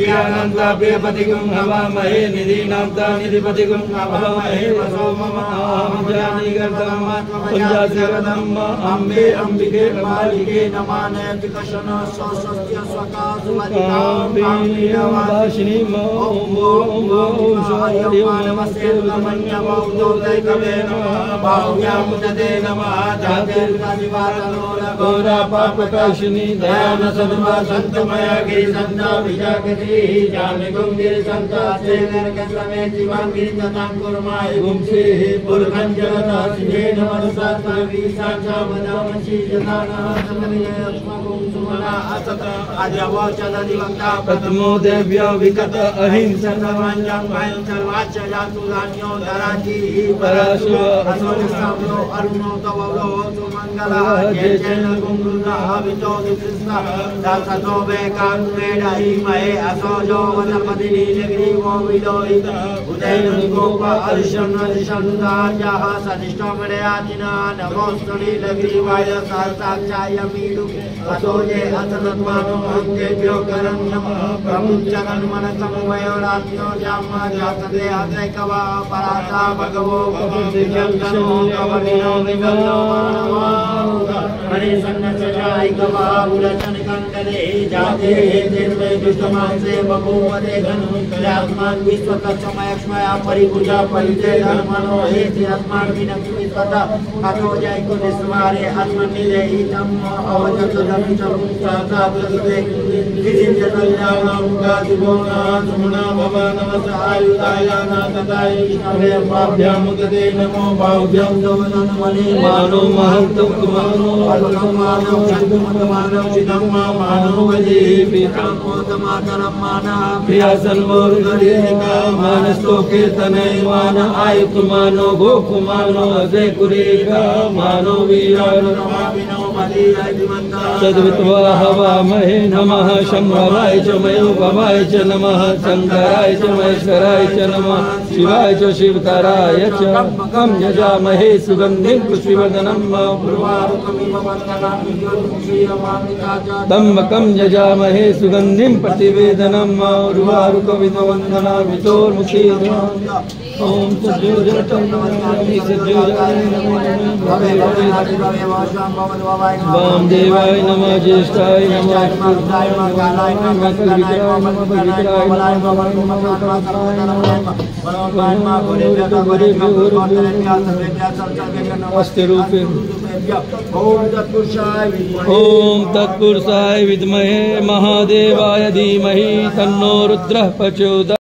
प्रियानंदा प्रियपतिगुं हवामहे निधीनांता निधिपतिगुं हवामहे वसो मम आमजानि गर्दम पंजासिरदम अम्बे अंबिके मालिके नमानयति कशन स्वस्त्य स्वकासुवदिकाम्बिनीवासिनी ओम ओम ओम नमस्ते नमन्यवौदोदैकवे नमः बाहुव्यामुदते नमः जातेर्कादिवातनो गौरा पापकाशिनी दयान सद्मा संतमया गिरिसंता विजागति जानिगुं गिरिसंता सेनर्गसमे जीवां गिरिजतां कुर्माय गुंसे पुरखं जगता सिंहे नमस्ता विसाचा वदामसि जनाना समनियस्मगुं सुमना असत आद्यवचनदिवक्ता प्रथमो देव्यो विकत अहिंसनमञ्जं भयं सर्वाच्च जातुलान्यो दराजी परशुव असोनिसाम्यो अरुणो तवलो सुमङ्गला जय जय गुंगुना हवितो कृष्ण दासतो वेकान्वेडहि महे असोजो वनपदिनी नगरीवो विलोहित उदयन गोप अर्षण अर्षन्दायाः सदिष्टो मणयातिना नमोस्तुनि नगरीवाय साक्षाय मीडु असोजे असनत्वानो अंकेभ्यो करं नमः प्रमुच्चगन् मनसमवयो रात्यो जामा जातते अद्रैकवा पराता भगवो भवन्तिजन्नो कवनिनो विवन्नो हरे सन्नसजाय गवा उलचन कंदले जाते देवे दुष्टमांसे बभूवते घनु आत्मान विश्वतत्समयक्ष्मया परिपूजा परिते धर्मनो हे तिरस्मान विनक्वितता अतो जय को निस्वारे आत्मनिले इदम अवजत धर्मितं साता प्रदुते किजिन कल्याणं गादिगोना सुमना भवन नमः आयुधायाना तदाय कृष्णवे पाभ्यां मुदते नमो बाहुभ्यां दवनं मने मानो महन्तुक मानो अलकमानो शब्दमतमानो चिदम्मा मानो वजे पीतं मोदमातरं माना प्रियासन्मोर्गरेका मानस्तो कीर्तने मान आयुक्मानो गोकुमानो अजय कुरेका मानो वीरानो नमामिनो मलियादिमन्ता सद्वित्वा हवामहे नमः शम्भवाय च मयोभवाय च नमः शंकराय च महेश्वराय च नमः शिवाय च शिवकराय च कं यजामहे सुगन्धिं पुष्टिवर्धनं तम्बकं यजामहे सुगन्धिं प्रतिवेदनं उर्वारुकविदवन्दना वितोर्मुखीर्वा ओम वामदेवाय नमः ज्येष्ठाय नमः ओम तत्पुरुषाय विद्महे महादेवाय धीमहि तन्नो रुद्रः प्रचोदयात्।